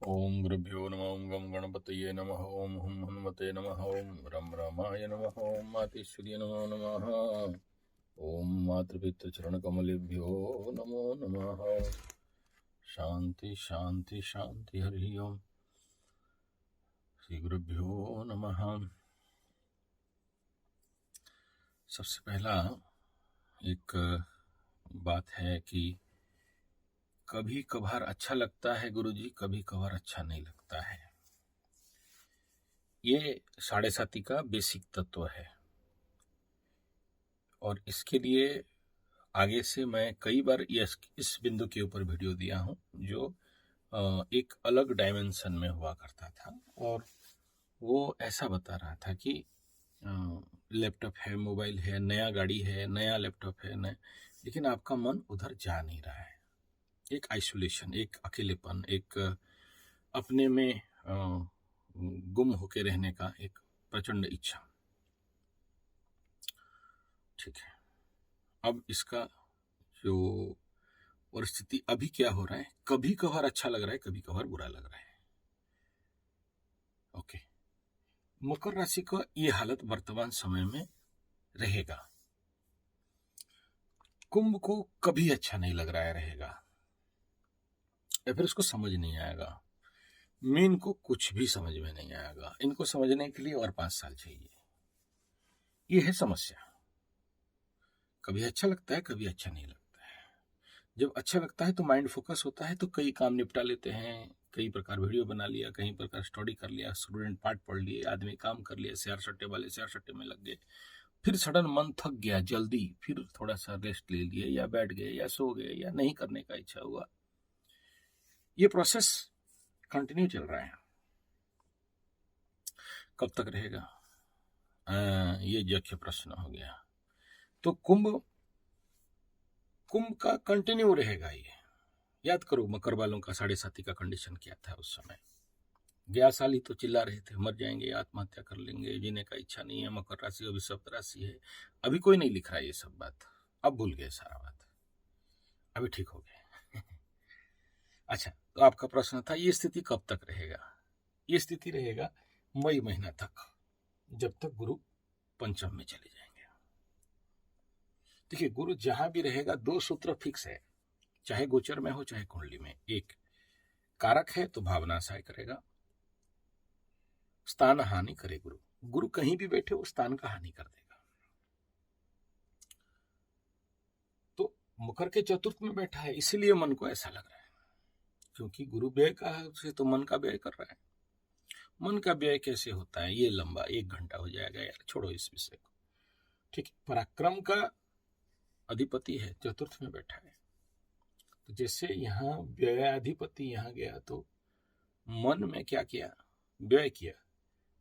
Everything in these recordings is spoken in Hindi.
ओम गुरुभ्यो नमः। ओम गम गणपतये नमः। ओम हुम हनुमते नमः। ओम रम रामाय नमः। ओम मातेश्वर्य नमो नमः। ओम मातृपितृ चरण कमलेभ्यो नमो नमः। शांति शांति शांति। हरि ओम। श्री गुरुभ्यो नमः। सबसे पहला एक बात है कि कभी कभार अच्छा लगता है गुरुजी, कभी कभार अच्छा नहीं लगता है। ये साढ़े साती का बेसिक तत्व है और इसके लिए आगे से मैं कई बार इस बिंदु के ऊपर वीडियो दिया हूं जो एक अलग डायमेंशन में हुआ करता था और वो ऐसा बता रहा था कि लैपटॉप है, मोबाइल है, नया गाड़ी है, नया लैपटॉप है, नया, लेकिन आपका मन उधर जा नहीं रहा है। एक आइसोलेशन, एक अकेलेपन, एक अपने में गुम होके रहने का एक प्रचंड इच्छा। ठीक है, अब इसका जो परिस्थिति अभी क्या हो रहा है, कभी कभार अच्छा लग रहा है, कभी कभार बुरा लग रहा है। ओके, मकर राशि का ये हालत वर्तमान समय में रहेगा। कुंभ को कभी अच्छा नहीं लग रहा है, रहेगा, या फिर उसको समझ नहीं आएगा। मीन को कुछ भी समझ में नहीं आएगा। इनको समझने के लिए और 5 साल चाहिए। ये है समस्या। कभी अच्छा लगता है, कभी अच्छा नहीं लगता है। जब अच्छा लगता है तो माइंड फोकस होता है, तो कई काम निपटा लेते हैं, कई प्रकार वीडियो बना लिया, कई प्रकार स्टडी कर लिया, स्टूडेंट पाठ पढ़ लिए, आदमी काम कर लिया, शेयर सट्टे वाले शेयर सट्टे में लग गए, फिर सडन मन थक गया, जल्दी फिर थोड़ा सा रेस्ट ले लिए, या बैठ गए, या सो गए, या नहीं करने का इच्छा हुआ। ये प्रोसेस कंटिन्यू चल रहा है। कब तक रहेगा, ये यक्ष प्रश्न हो गया। तो कुंभ का कंटिन्यू रहेगा ये। याद करो मकर वालों का साढ़े साथी का कंडीशन क्या था उस समय। गया साल ही तो चिल्ला रहे थे मर जाएंगे, आत्महत्या कर लेंगे, जीने का इच्छा नहीं है। मकर राशि अभी शब्द राशि है। अभी कोई नहीं लिख रहा है ये सब बात, अब भूल गए सारा बात, अभी ठीक हो गए। अच्छा, तो आपका प्रश्न था ये स्थिति कब तक रहेगा। ये स्थिति रहेगा मई महीना तक, जब तक गुरु पंचम में चले जाएंगे। देखिए, गुरु जहां भी रहेगा 2 सूत्र फिक्स है, चाहे गोचर में हो चाहे कुंडली में। एक, कारक है तो भावना सहाय करेगा, स्थान हानि करे गुरु। गुरु कहीं भी बैठे वो स्थान का हानि कर देगा। तो मकर के चतुर्थ में बैठा है, इसीलिए मन को ऐसा लग रहा है, क्योंकि गुरु व्यय का है उसे, तो मन का व्यय कर रहा है। मन का व्यय कैसे होता है, ये लंबा 1 घंटा हो जाएगा यार, छोड़ो इस विषय को। ठीक, पराक्रम का अधिपति है, चतुर्थ में बैठा है। तो जैसे यहाँ व्ययाधिपति यहाँ गया तो मन में क्या किया, व्यय किया,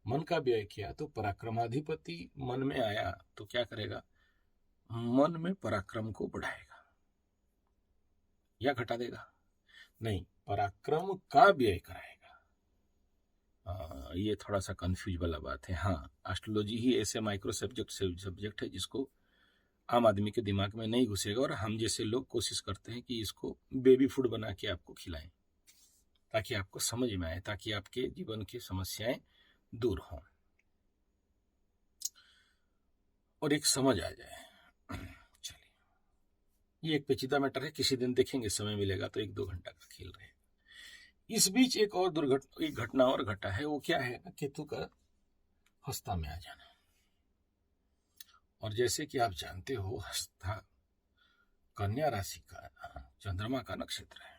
मन का व्यय किया, तो पराक्रमाधिपति मन में आया तो क्या करेगा, मन में पराक्रम को बढ़ाएगा या घटा देगा। नहीं, पराक्रम का व्यय कराएगा। ये थोड़ा सा कंफ्यूज वाला बात है। हाँ, एस्ट्रोलॉजी ही ऐसे माइक्रो सब्जेक्ट है जिसको आम आदमी के दिमाग में नहीं घुसेगा, और हम जैसे लोग कोशिश करते हैं कि इसको बेबी फूड बना के आपको खिलाएं, ताकि आपको समझ में आए, ताकि आपके जीवन की समस्याएं दूर हों और एक समझ आ जाए। चलिए, ये एक पेचीदा मैटर है, किसी दिन देखेंगे, समय मिलेगा तो 1-2 घंटा का खेल रहे। इस बीच एक घटना और घटा है। वो क्या है ना, केतु का हस्ता में आ जाना। और जैसे कि आप जानते हो, हस्ता कन्या राशि का चंद्रमा का नक्षत्र है।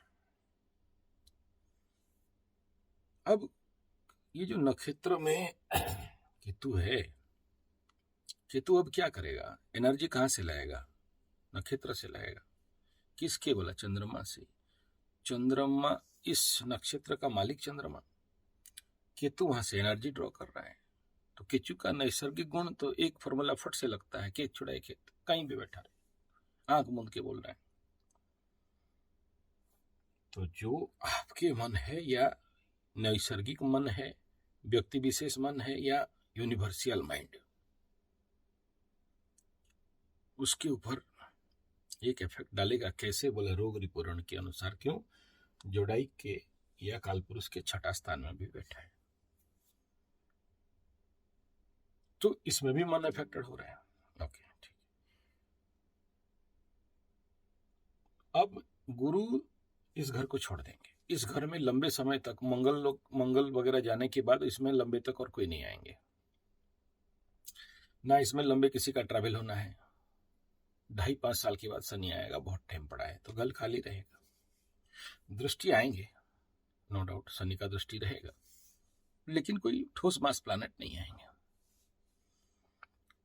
अब ये जो नक्षत्र में केतु है, केतु अब क्या करेगा, एनर्जी कहां से लाएगा, नक्षत्र से लाएगा। किसके बोला, चंद्रमा से। चंद्रमा, इस नक्षत्र का मालिक चंद्रमा, केतु वहां से एनर्जी ड्रॉ कर रहा है। तो केतु का नैसर्गिक गुण तो एक फॉर्मूला फट से लगता है, खेत छुड़ाए खेत, कहीं भी बैठा रहे, आंख मूंद के बोल रहा है। तो जो आपके मन है, या नैसर्गिक मन है, व्यक्ति विशेष मन है, या यूनिवर्सल माइंड, उसके ऊपर एक इफेक्ट डालेगा। कैसे बोले, रोग रिपोर्ट के अनुसार। क्यों, जोड़ाई के या कालपुरुष के छठा स्थान में भी बैठा है, तो इसमें भी मन अफेक्टेड हो रहा है। ओके, ठीक। अब गुरु इस घर को छोड़ देंगे, इस घर में लंबे समय तक मंगल वगैरह जाने के बाद इसमें लंबे तक और कोई नहीं आएंगे, ना इसमें लंबे किसी का ट्रैवल होना है। 2.5-5 साल के बाद शनि आएगा, बहुत टाइम पड़ा है, तो घर खाली रहेगा। दृष्टि आएंगे, नो डाउट शनि का दृष्टि रहेगा, लेकिन कोई ठोस मास प्लैनेट नहीं आएंगे।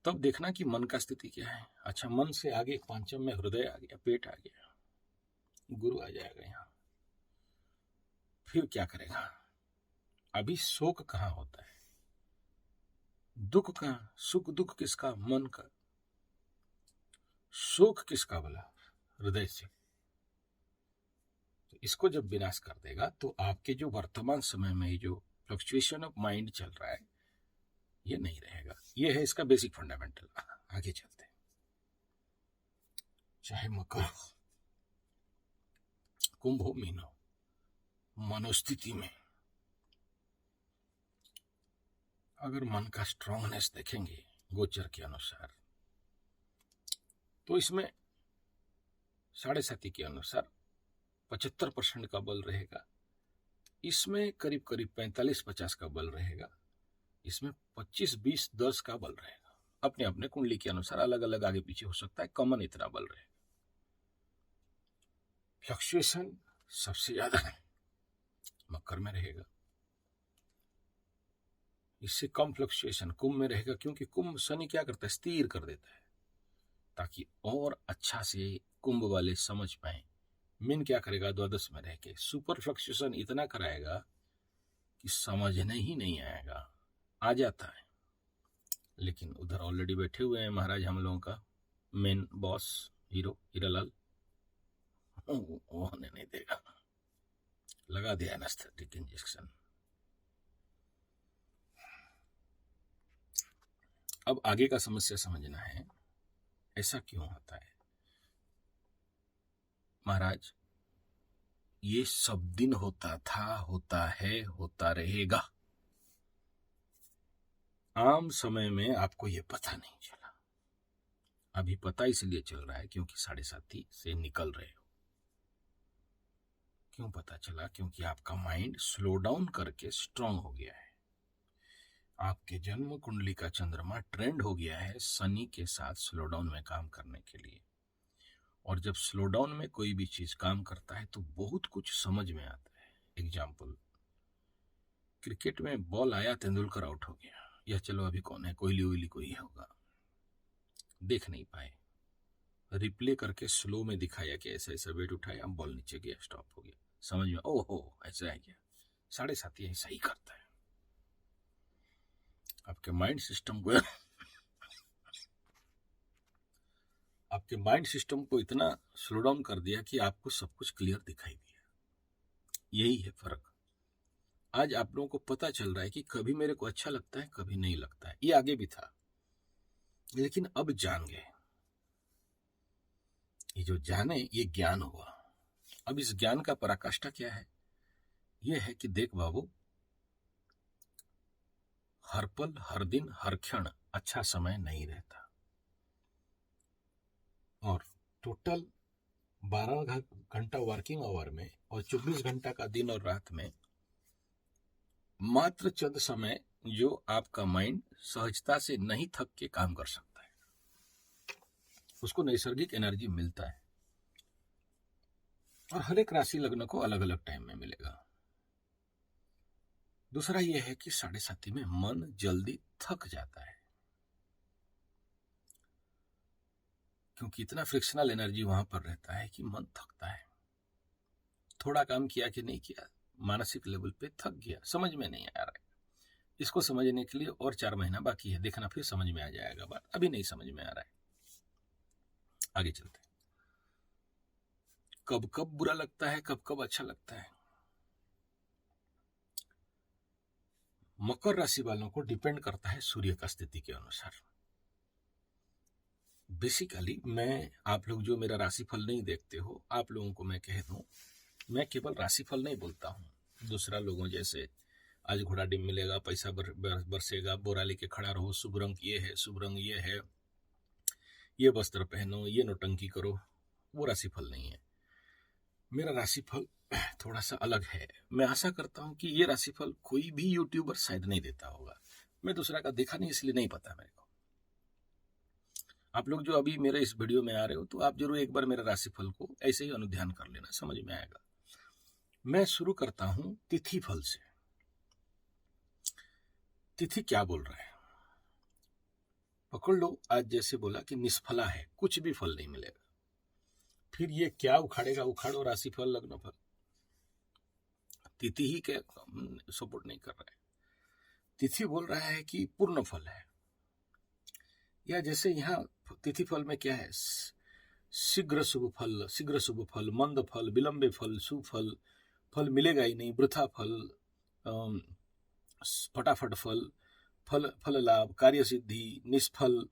तब देखना कि मन का स्थिति क्या है। अच्छा, मन से आगे पांचम में हृदय आ गया, पेट आ गया, गुरु आ जाएगा यहाँ। फिर क्या करेगा? अभी शोक कहाँ होता है, दुख कहाँ, सुख दुख किसका? मन का। शोक किसका बोला? हृदय से। तो इसको जब विनाश कर देगा तो आपके जो वर्तमान समय में जो फ्लक्चुएशन ऑफ माइंड चल रहा है ये नहीं रहेगा। ये है इसका बेसिक फंडामेंटल। आगे चलते हैं। चाहे मकर हो, कुंभ हो, मीन हो, मनोस्थिति में अगर मन का स्ट्रांगनेस देखेंगे गोचर के अनुसार, तो इसमें 7.5 के अनुसार 75% का बल रहेगा, इसमें करीब 45-50 का बल रहेगा, इसमें 25-20-10 का बल रहेगा। अपने अपने कुंडली के अनुसार अलग अलग आगे पीछे हो सकता है, कॉमन इतना बल रहेगा। फ्लक्चुएशन सबसे ज्यादा मकर में रहेगा, इससे कम फ्लक्चुएशन कुंभ में रहेगा, क्योंकि कुंभ शनि क्या करता है? स्थिर कर देता है, ताकि और अच्छा से कुंभ वाले समझ पाए। मीन क्या करेगा? द्वादश में रह के सुपर फ्लक्चुएशन इतना कराएगा कि समझने ही नहीं आएगा। आ जाता है, लेकिन उधर ऑलरेडी बैठे हुए हैं महाराज हम लोगों का मेन बॉस हीरो हीरालाल, वो होने नहीं देगा। लगा दिया एनेस्थेटिक इंजेक्शन। अब आगे का समस्या समझना है, ऐसा क्यों होता है महाराज? ये सब दिन होता था, होता है, होता रहेगा। आम समय में आपको ये पता नहीं चला, अभी पता इसलिए चल रहा है क्योंकि 7.5 से निकल रहे हो। क्यों पता चला? क्योंकि आपका माइंड स्लो डाउन करके स्ट्रांग हो गया है। आपके जन्म कुंडली का चंद्रमा ट्रेंड हो गया है शनि के साथ स्लो डाउन में काम करने के लिए। और जब स्लो डाउन में कोई भी चीज काम करता है तो बहुत कुछ समझ में आता है। एग्जाम्पल, क्रिकेट में बॉल आया, तेंदुलकर आउट हो गया, या चलो अभी कौन है, कोहली कोई होगा, देख नहीं पाए, रिप्ले करके स्लो में दिखाया कि ऐसा ऐसा वेट उठाया, बॉल नीचे गया, स्टॉप हो गया, समझ में ओहो ऐसा है क्या? 7.5 ऐसा ही करता है। आपके माइंड सिस्टम को इतना स्लो डाउन कर दिया कि आपको सब कुछ क्लियर दिखाई दिया। यही है फर्क। आज आप लोगों को पता चल रहा है कि कभी मेरे को अच्छा लगता है, कभी नहीं लगता है। ये आगे भी था, लेकिन अब जान गए। ये जो जाने, ये ज्ञान हुआ। अब इस ज्ञान का पराकाष्ठा क्या है? यह है कि देख बाबू, हर पल, हर दिन, हर क्षण अच्छा समय नहीं रहता। और टोटल 12 घंटा वर्किंग आवर में और 24 घंटा का दिन और रात में मात्र चंद समय जो आपका माइंड सहजता से नहीं थक के काम कर सकता है, उसको नैसर्गिक एनर्जी मिलता है। और हर एक राशि लग्न को अलग अलग टाइम में मिलेगा। दूसरा यह है कि 7.5 में मन जल्दी थक जाता है, क्योंकि इतना फ्रिक्शनल एनर्जी वहां पर रहता है कि मन थकता है। थोड़ा काम किया कि नहीं किया, मानसिक लेवल पे थक गया, समझ में नहीं आ रहा है। इसको समझने के लिए और 4 महीना बाकी है, देखना फिर समझ में आ जाएगा बात। अभी नहीं समझ में आ रहा है। आगे चलते हैं। कब कब बुरा लगता है, कब कब अच्छा लगता है। मकर राशि वालों को डिपेंड करता है सूर्य का स्थिति के अनुसार। बेसिकली मैं, आप लोग जो मेरा राशिफल नहीं देखते हो, आप लोगों को मैं कह दूं, मैं केवल राशिफल नहीं बोलता हूं, दूसरा लोगों जैसे आज घोड़ा डिम मिलेगा, पैसा बरसेगा, बोरा लेके खड़ा रहो, शुभ रंग ये है, शुभ रंग ये है, ये वस्त्र पहनो, ये नौटंकी करो, वो राशिफल नहीं है। मेरा राशिफल थोड़ा सा अलग है। मैं आशा करता हूं कि ये राशिफल कोई भी यूट्यूबर शायद नहीं देता होगा। मैं दूसरा का देखा नहीं, इसलिए नहीं पता मेरे को। आप लोग जो अभी मेरे इस वीडियो में आ रहे हो, तो आप जरूर एक बार मेरे राशिफल को ऐसे ही अनुध्यान कर लेना, समझ में आएगा। मैं शुरू करता हूं तिथि फल से। तिथि क्या बोल रहा है पकड़ लो। आज जैसे बोला कि निष्फला है, कुछ भी फल नहीं मिलेगा। फिर ये क्या उखाड़ेगा, उखाड़ो राशिफल लग्न फल। तिथि ही क्या सपोर्ट नहीं कर रहा है। तिथि बोल रहा है कि पूर्ण फल है, या जैसे यहाँ तिथि फल में क्या है, शीघ्र शुभ फल, शीघ्र शुभ फल, मंद फल, विलंबे फल, शुभ फल, फल मिलेगा ही नहीं, वृथा फल, फटाफट फल, फल फल लाभ, कार्य सिद्धि, निष्फल,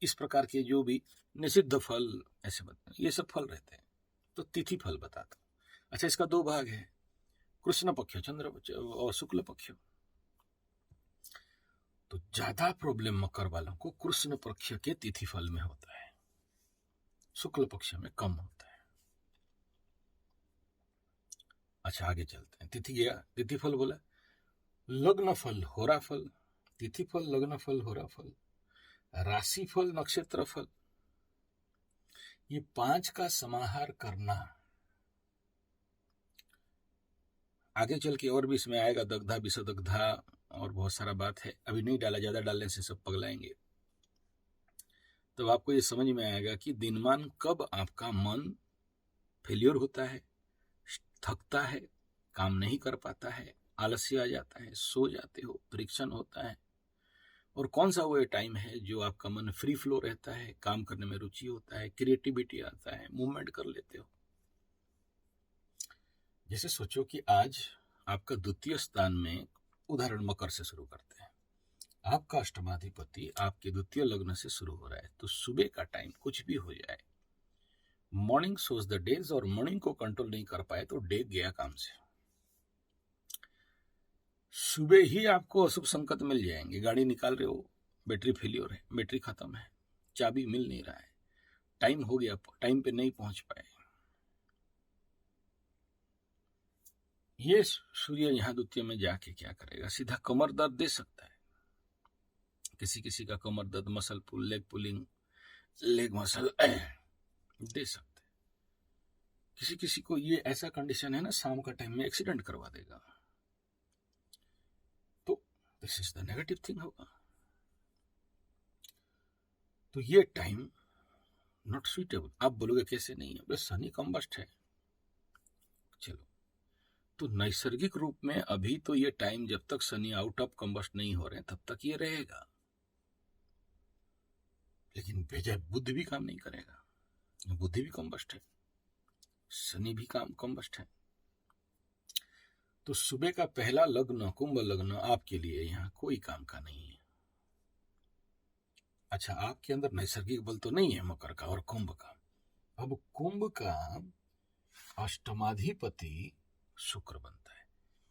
इस प्रकार के जो भी निषिद्ध फल, ऐसे ये सब फल रहते हैं। तो तिथि फल बताता हूं। अच्छा, इसका दो भाग है, कृष्ण पक्ष, चंद्र पक्ष और शुक्ल पक्ष। तो ज्यादा प्रॉब्लम मकर वालों को कृष्ण पक्ष के तिथि फल में होता है, शुक्ल पक्ष में कम होता है। अच्छा, आगे चलते हैं। तिथि गया, तिथि फल बोला। लग्न फल, होरा फल, तिथि फल, लग्न फल, होरा फल, राशि फल, नक्षत्र फल, ये 5 का समाहार करना। आगे चल के और भी इसमें आएगा, दग्धा विषदग्धा और बहुत सारा बात है, अभी नहीं डाला, ज्यादा डालने से सब पगलाएंगे। तब आपको ये समझ में आएगा कि दिनमान कब आपका मन फेलियर होता है, थकता है, काम नहीं कर पाता है, आलस्य आ जाता है, सो जाते हो, परीक्षण होता है, और कौन सा वो टाइम है जो आपका मन फ्री फ्लो रहता है, काम करने में रुचि होता है, क्रिएटिविटी आता है, मूवमेंट कर लेते हो। जैसे सोचो कि आज आपका द्वितीय स्थान में, उदाहरण मकर से शुरू करते हैं, आपका अष्टमाधिपति आपके द्वितीय लग्न से शुरू हो रहा है, तो सुबह का टाइम कुछ भी हो जाए, मॉर्निंग सोज द डेज, और मॉर्निंग को कंट्रोल नहीं कर पाए तो डे गया काम से। सुबह ही आपको अशुभ संकेत मिल जाएंगे। गाड़ी निकाल रहे हो, बैटरी फेलियर है, बैटरी खत्म है, चाबी मिल नहीं रहा है, टाइम हो गया, टाइम पे नहीं पहुंच पाए, ये सूर्य यहाँ द्वितीय में जाके क्या करेगा, सीधा कमर दर्द दे सकता है। किसी किसी का कमर दर्द, मसल पुल, लेग पुलिंग, लेग मसल दे सकते हैं। किसी किसी को ये ऐसा कंडीशन है ना, शाम का टाइम में एक्सीडेंट करवा देगा। तो this is the negative thing होगा। तो ये टाइम नॉट सुइटेबल। आप बोलोगे कैसे नहीं है, बस शनि कंबस्ट है। चलो, तो नैसर्गिक रूप में अभी तो ये टाइम, जब तक शनि आउट ऑफ कंबस्ट नहीं हो रहे तब तक ये रहेगा, लेकिन बेजा बुद्ध भी काम नहीं करेगा, बुद्धि भी कंबस्ट है, शनि भी काम कंबस्ट है। तो सुबह का पहला लग्न, कुंभ लग्न, आपके लिए यहाँ कोई काम का नहीं है। अच्छा, आपके अंदर नैसर्गिक बल तो नहीं है मकर का और कुंभ का। अब कुंभ का अष्टमाधिपति शुक्र बनता है,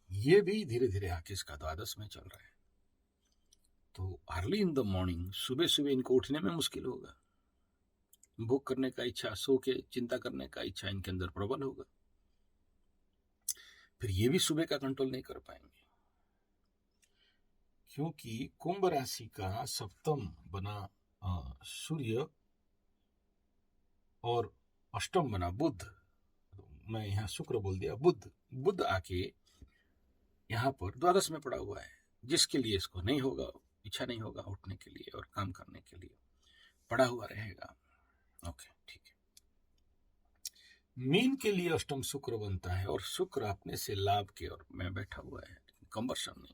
ये भी धीरे धीरे आके इसका द्वादश में चल रहा है। तो अर्ली इन द मॉर्निंग, सुबह सुबह इनको उठने में मुश्किल होगा, भोग करने का इच्छा, सो के चिंता करने का इच्छा इनके अंदर प्रबल होगा, फिर ये भी सुबह का कंट्रोल नहीं कर पाएंगे, क्योंकि कुंभ राशि का सप्तम बना सूर्य और अष्टम बना बुध, मैं यहाँ शुक्र बोल दिया, बुध आके यहाँ पर द्वादश में पड़ा हुआ है, जिसके लिए इसको नहीं होगा, इच्छा नहीं होगा उठने के लिए और काम करने के लिए, पड़ा हुआ रहेगा। ओके, ठीक है। मीन के लिए अष्टम शुक्र बनता है, और शुक्र अपने से लाभ के और में बैठा हुआ है, कंबर्शन नहीं।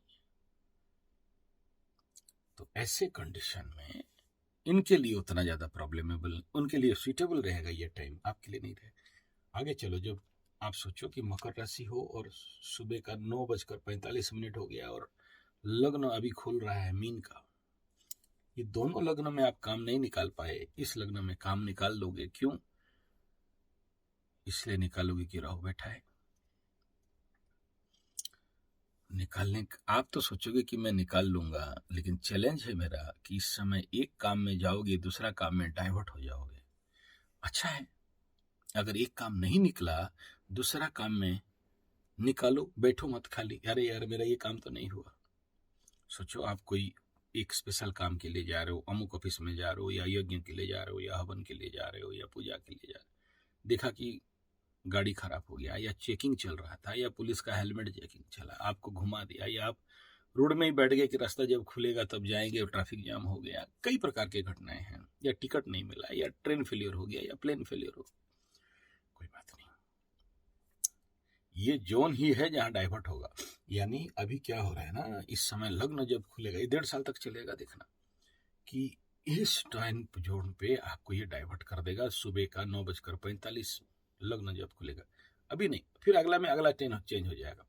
तो ऐसे कंडीशन में इनके लिए उतना ज्यादा प्रॉब्लमेबल, उनके लिए सुइटेबल रहेगा ये टाइम, आपके लिए नहीं रहेगा। आगे चलो, जब आप सोचो कि मकर राशि हो और सुबह का 9:45 हो गया और लग्न अभी खुल रहा है मीन का, ये दोनों लग्न में आप काम नहीं निकाल पाए, इस लग्न में काम निकाल लोगे। क्यों? इसलिए निकालोगे कि राहु बैठा है, निकालने आप तो सोचोगे कि मैं निकाल लूंगा, लेकिन चैलेंज है मेरा कि इस समय एक काम में जाओगे, दूसरा काम में डाइवर्ट हो जाओगे। अच्छा है, अगर एक काम नहीं निकला, दूसरा काम में निकालो, बैठो मत खाली, अरे यार मेरा ये काम तो नहीं हुआ। सोचो आप कोई एक स्पेशल काम के लिए जा रहे हो, अमुक ऑफिस में जा रहे हो, या यज्ञ के लिए जा रहे हो, या हवन के लिए जा रहे हो, या पूजा के लिए जा रहे हो, देखा कि गाड़ी खराब हो गया, या चेकिंग चल रहा था, या पुलिस का हेलमेट चेकिंग चला, आपको घुमा दिया, या आप रोड में ही बैठ गए कि रास्ता जब खुलेगा तब जाएंगे और ट्रैफिक जाम हो गया। कई प्रकार की घटनाएं हैं, या टिकट नहीं मिला, या ट्रेन फेलियर हो गया, या प्लेन फेलियर हो, कोई बात नहीं, ये जोन ही है जहां डाइवर्ट होगा। यानी अभी क्या हो रहा है ना, इस समय लग्न जब खुलेगा, ये 1.5 साल तक चलेगा, देखना कि इस टाइम जोन पे आपको ये डाइवर्ट कर देगा। सुबह का 9:45 लग्न जब खुलेगा, अभी नहीं, फिर अगला में अगला चेंज हो जाएगा।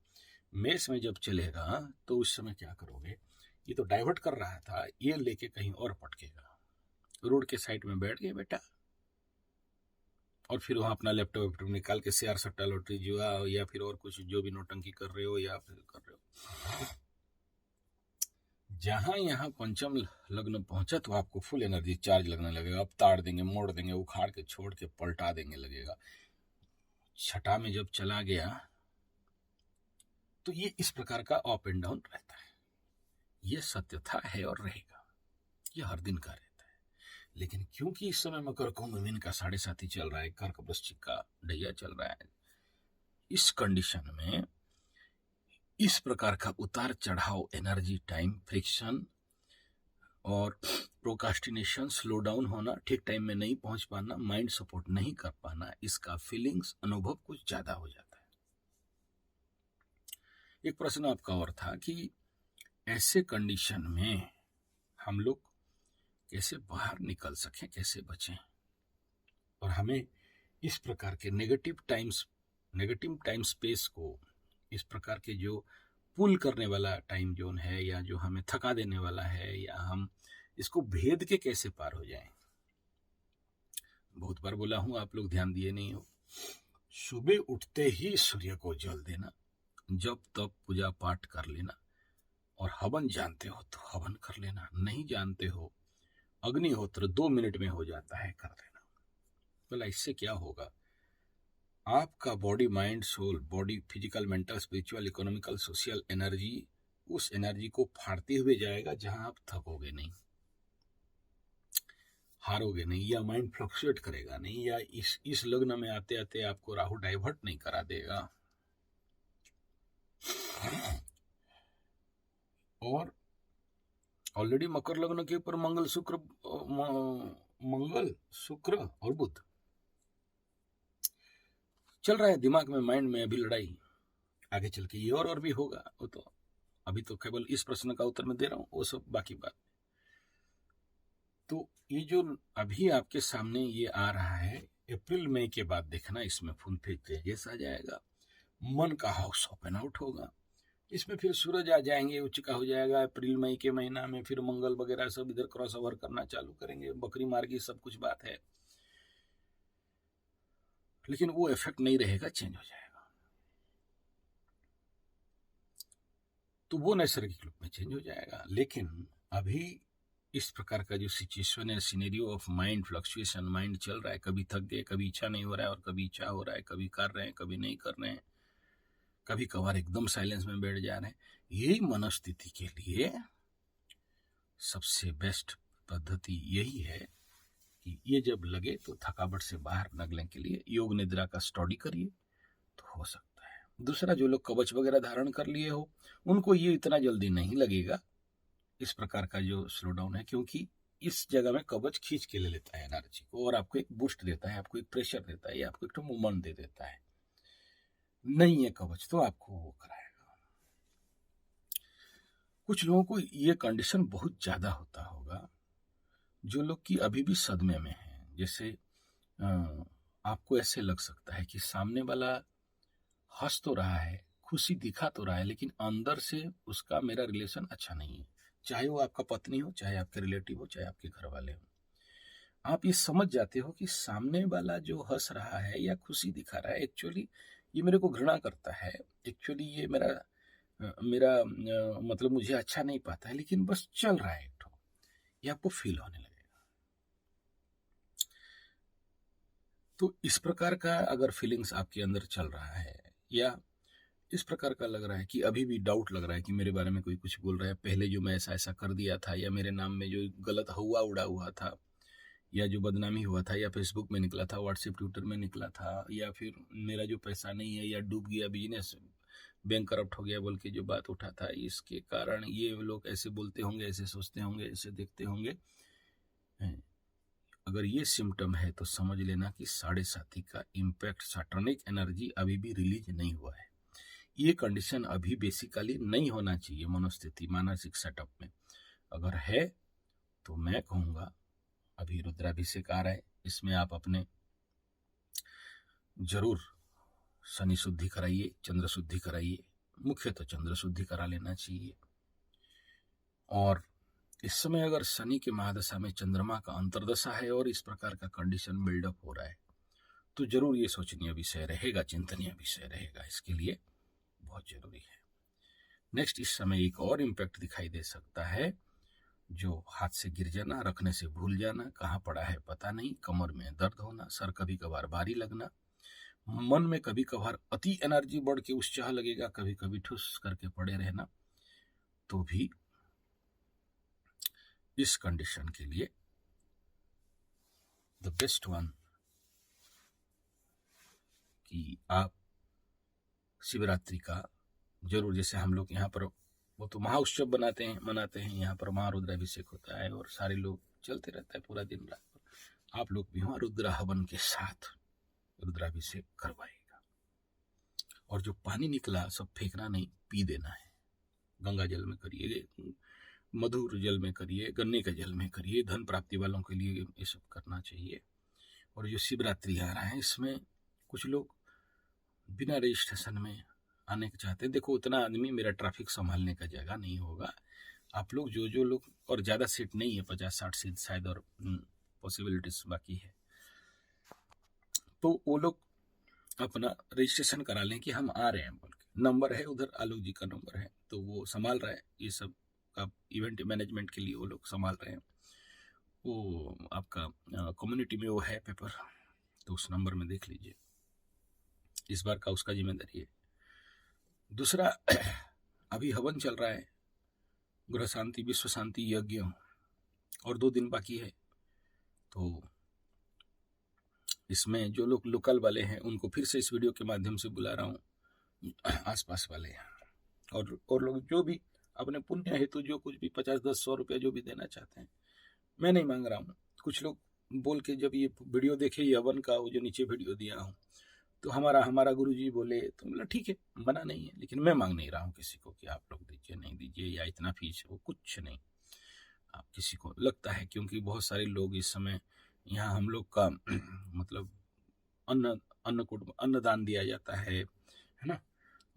मेष में जब चलेगा तो उस समय क्या करोगे, ये तो डाइवर्ट कर रहा था, ये लेके कहीं और पटकेगा, रोड के साइड में बैठ गए बेटा, और फिर वहां अपना लैपटॉप निकाल के शेयर सट्टा लॉटरी जुआ या फिर और कुछ जो भी नौटंकी कर रहे हो या फिर कर रहे हो। जहां यहाँ पंचम लग्न पहुंचा तो आपको फुल एनर्जी चार्ज लगने लगेगा, अब ताड़ देंगे, मोड़ देंगे, उखाड़ के छोड़ के पलटा देंगे लगेगा। छठा में जब चला गया तो ये इस प्रकार का अप एंड डाउन रहता है, ये सत्यता है और रहेगा, ये हर दिन का रहता है। लेकिन क्योंकि इस समय मकर कुंभ मीन का 7.5 चल रहा है, कर्क वृश्चिक का ढैया चल रहा है, इस कंडीशन में इस प्रकार का उतार चढ़ाव, एनर्जी, टाइम, फ्रिक्शन और प्रोकास्टिनेशन, स्लो डाउन होना, ठीक टाइम में नहीं पहुंच पाना, माइंड सपोर्ट नहीं कर पाना, इसका फीलिंग्स, अनुभव कुछ ज्यादा हो जाता है। एक प्रश्न आपका और था कि ऐसे कंडीशन में हम लोग कैसे बाहर निकल सकें, कैसे बचें, और हमें इस प्रकार के नेगेटिव टाइम स्पेस को, इस प्रकार के जो पुल करने वाला टाइम जोन है, या जो हमें थका देने वाला है, या हम इसको भेद के कैसे पार हो जाएं। बहुत बार बोला हूं, आप लोग ध्यान दिए नहीं हो। सुबह उठते ही सूर्य को जल देना, जब तब पूजा पाठ कर लेना, और हवन जानते हो तो हवन कर लेना, नहीं जानते हो अग्निहोत्र 2 मिनट में हो जाता है, कर देना। बोला इससे क्या होगा, आपका body, mind, soul, body, physical, mental, spiritual, economical, social energy उस एनर्जी को फाड़ते हुए जाएगा जहां आप थकोगे नहीं, हारोगे नहीं, या माइंड फ्लक्चुएट करेगा नहीं, या इस लग्न में आते आते आपको राहु डाइवर्ट नहीं करा देगा। और ऑलरेडी मकर लग्न के ऊपर मंगल शुक्र और बुध चल रहा है दिमाग में, माइंड में अभी लड़ाई, आगे चल के ये और भी होगा, वो तो अभी तो केवल इस प्रश्न का उत्तर मैं दे रहा हूं, वो सब बाकी बात। तो ये जो अभी आपके सामने ये आ रहा है, अप्रैल मई के बाद देखना इसमें फुल फिर तेजस आ जाएगा, मन का हाउस ओपन आउट होगा, इसमें फिर सूरज आ जाएंगे, उच्च का हो जाएगा। अप्रैल मई के महीना में फिर मंगल वगैरह सब इधर क्रॉस ओवर करना चालू करेंगे, बकरी मार्गी सब कुछ बात है, लेकिन वो इफेक्ट नहीं रहेगा, चेंज हो जाएगा। तो वो नैसर्गिक रूप में चेंज हो जाएगा। लेकिन अभी इस प्रकार का जो सिचुएशन है, scenario of mind fluctuation, mind चल रहा है, कभी थक गए, कभी इच्छा नहीं हो रहा है, और कभी इच्छा हो रहा है, कभी कर रहे हैं, कभी नहीं कर रहे हैं, कभी कभार एकदम साइलेंस में बैठ जा रहे हैं। यही मनस्थिति के लिए सबसे बेस्ट पद्धति यही है कि ये जब लगे तो थकावट से बाहर निकलने के लिए योग निद्रा का स्टडी करिए तो हो सकता है। दूसरा, जो लोग कवच वगैरह धारण कर लिए हो उनको ये इतना जल्दी नहीं लगेगा इस प्रकार का जो स्लो डाउन है, क्योंकि इस जगह में कवच खींच के ले लेता है एनर्जी को, और आपको एक बूस्ट देता है, आपको एक प्रेशर देता है, आपको एक मूवमेंट दे देता है। नहीं है कवच तो आपको वो कराएगा। कुछ लोगों को ये कंडीशन बहुत ज्यादा होता होगा, जो लोग कि अभी भी सदमे में हैं। जैसे आपको ऐसे लग सकता है कि सामने वाला हंस तो रहा है, खुशी दिखा तो रहा है, लेकिन अंदर से उसका मेरा रिलेशन अच्छा नहीं है, चाहे वो आपका पत्नी हो, चाहे आपके रिलेटिव हो, चाहे आपके घर वाले हो। आप ये समझ जाते हो कि सामने वाला जो हंस रहा है या खुशी दिखा रहा है, एक्चुअली ये मेरे को घृणा करता है, एक्चुअली ये मेरा मेरा मतलब मुझे अच्छा नहीं पाता है, लेकिन बस चल रहा है एक ठो, ये आपको फील होने लगेगा। तो इस प्रकार का अगर फीलिंग्स आपके अंदर चल रहा है, या इस प्रकार का लग रहा है कि अभी भी डाउट लग रहा है कि मेरे बारे में कोई कुछ बोल रहा है, पहले जो मैं ऐसा ऐसा कर दिया था, या मेरे नाम में जो गलत हुआ उड़ा हुआ था, या जो बदनामी हुआ था, या फेसबुक में निकला था, व्हाट्सएप ट्विटर में निकला था, या फिर मेरा जो पैसा नहीं है, या डूब गया बिजनेस, बैंक करप्ट हो गया बोल के जो बात उठा था, इसके कारण ये लोग ऐसे बोलते होंगे, ऐसे सोचते होंगे, ऐसे देखते होंगे। अगर ये सिम्टम है तो समझ लेना कि 7.5 का इम्पैक्ट, सैटर्निक एनर्जी अभी भी रिलीज नहीं हुआ है। ये कंडीशन अभी बेसिकली नहीं होना चाहिए मनोस्थिति, मानसिक सेटअप में। अगर है तो मैं कहूँगा अभी रुद्राभिषेक आ रहा है, इसमें आप अपने जरूर शनि शुद्धि कराइए, चंद्र शुद्धि कराइए, मुख्य तो चंद्र शुद्धि करा लेना चाहिए। और इस समय अगर शनि के महादशा में चंद्रमा का अंतर्दशा है और इस प्रकार का कंडीशन बिल्डअप हो रहा है, तो जरूर ये सोचनीय विषय रहेगा, चिंतनीय विषय रहेगा, इसके लिए बहुत जरूरी है। नेक्स्ट, इस समय एक और इम्पैक्ट दिखाई दे सकता है, जो हाथ से गिर जाना, रखने से भूल जाना, कहाँ पड़ा है पता नहीं, कमर में दर्द होना, सर कभी कभार भारी लगना, मन में कभी कभार अति एनर्जी बढ़ के उत्साह लगेगा, कभी कभी ठुस करके पड़े रहना, तो भी इस कंडीशन के लिए द बेस्ट वन कि आप शिवरात्रि का जरूर, जैसे हम लोग यहाँ पर वो तो महाउत्सव मनाते हैं, यहाँ पर महारुद्राभिषेक होता है और सारे लोग चलते रहता है पूरा दिन रात। आप लोग भी वहाँ रुद्र हवन के साथ रुद्राभिषेक करवाएगा। और जो पानी निकला सब फेंकना नहीं, पी देना है। गंगा जल में करिए, मधुर जल में करिए, गन्ने के जल में करिए, धन प्राप्ति वालों के लिए ये सब करना चाहिए। और जो शिवरात्रि आ रहा है, इसमें कुछ लोग बिना रजिस्ट्रेशन में आने के चाहते हैं। देखो, उतना आदमी मेरा ट्रैफिक संभालने का जगह नहीं होगा। आप लोग जो लोग, और ज़्यादा सीट नहीं है, 50-60 सीट शायद, और पॉसिबिलिटीज बाकी है, तो वो लोग अपना रजिस्ट्रेशन करा लें कि हम आ रहे हैं बोल के। नंबर है उधर, आलोक जी का नंबर है, तो वो संभाल रहा है ये सब का, इवेंट मैनेजमेंट के लिए वो लोग संभाल रहे हैं। वो आपका कम्युनिटी में वो है पेपर, तो उस नंबर में देख लीजिए, इस बार का उसका जिम्मेदारी है। दूसरा, अभी हवन चल रहा है, ग्रह शांति, विश्व शांति यज्ञ, और 2 दिन बाकी है। तो इसमें जो लोग लोकल वाले हैं उनको फिर से इस वीडियो के माध्यम से बुला रहा हूँ, आसपास वाले और लोग जो भी अपने पुण्य हेतु जो कुछ भी 50, 10, 100 रुपया जो भी देना चाहते हैं, मैं नहीं मांग रहा हूँ। कुछ लोग बोल के जब ये वीडियो देखे, ये हवन का वो जो नीचे वीडियो दिया हूँ, तो हमारा गुरुजी बोले, तो मतलब ठीक है, मना नहीं है, लेकिन मैं मांग नहीं रहा हूँ किसी को कि आप लोग दीजिए, नहीं दीजिए, या इतना फीस है, वो कुछ नहीं। आप किसी को लगता है, क्योंकि बहुत सारे लोग इस समय यहाँ हम लोग का मतलब अन्नदान दिया जाता है ना,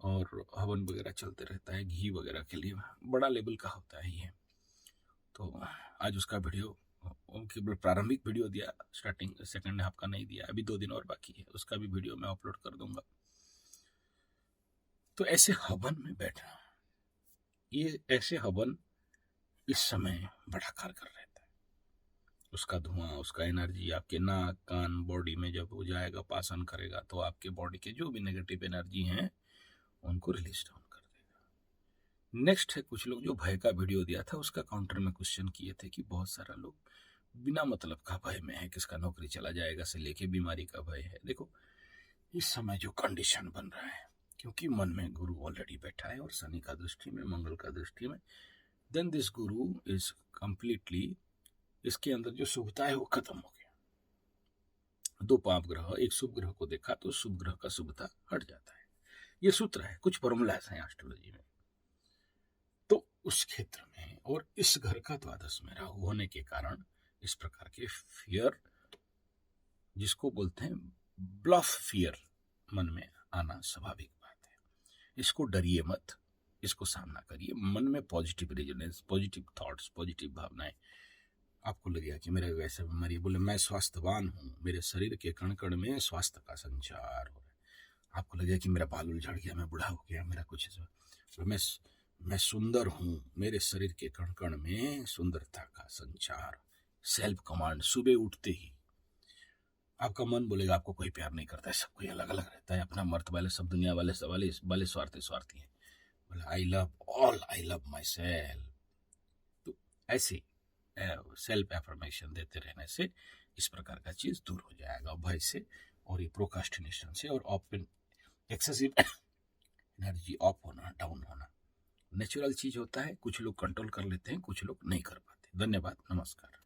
और हवन वगैरह चलते रहता है, घी वगैरह के लिए बड़ा लेवल का होता है ये। तो आज उसका वीडियो, केवल प्रारंभिक वीडियो दिया, स्टार्टिंग सेकंड हाफ का नहीं दिया, अभी 2 दिन और बाकी है, उसका भी वीडियो मैं अपलोड कर दूंगा। तो ऐसे हवन में बैठना, ये ऐसे हवन इस समय बड़ा कारगर रहता है। उसका धुआं, उसका एनर्जी आपके नाक, कान, बॉडी में जब वो जाएगा, पासन करेगा, तो आपके बॉडी के जो भी नेगेटिव एनर्जी हैं उनको रिलीज डाउन कर देगा। नेक्स्ट है, कुछ लोग जो भय का वीडियो दिया था, उसका काउंटर में क्वेश्चन किए थे कि बहुत सारा लोग बिना मतलब का भय में है, किसका नौकरी चला जाएगा से लेके बीमारी का भय है। देखो, इस समय जो कंडीशन बन रहा है, क्योंकि मन में गुरु ऑलरेडी बैठा है, और शनि का दृष्टि में, मंगल का दृष्टि में, then this Guru is completely, इसके अंदर जो शुभता है वो खत्म हो गया। 2 पाप ग्रह, एक शुभ ग्रह को देखा तो शुभ ग्रह का शुभता हट जाता है। ये सूत्र है, कुछ फॉर्मूलाज हैं एस्ट्रोलॉजी में। तो उस क्षेत्र में, और इस घर का द्वादश में राहु होने के कारण इस प्रकार के फियर, जिसको बोलते हैं ब्लफ फियर, मन में आना स्वाभाविक बात है। इसको डरिए मत, इसको सामना करिए। मन में positive resonance, positive thoughts, positive भावनाएं। आपको लगेगा कि मेरा वैसे बीमारी, बोले मैं स्वास्थ्यवान हूँ, मेरे शरीर के कण कण में स्वास्थ्य का संचार हो रहा है। आपको लगेगा कि मेरा बाल झड़ गया, मैं बूढ़ा हो गया, मेरा कुछ मैं सुंदर हूं, मेरे शरीर के कण कण में सुंदरता का संचार। सेल्फ कमांड, सुबह उठते ही आपका मन बोलेगा आपको कोई प्यार नहीं करता है, सब कोई अलग अलग रहता है, अपना मर्द वाले सब दुनिया वाले सब वाले स्वार्थी हैं, बोले आई लव माई सेल्फ। तो ऐसे सेल्फ एफर्मेशन देते रहने से इस प्रकार का चीज दूर हो जाएगा, भय से और ये प्रोकास्टिनेशन से, और ओपन एक्सेसिव एनर्जी ऑफ होना, डाउन होना नेचुरल चीज होता है। कुछ लोग कंट्रोल कर लेते हैं, कुछ लोग नहीं कर पाते। धन्यवाद, नमस्कार।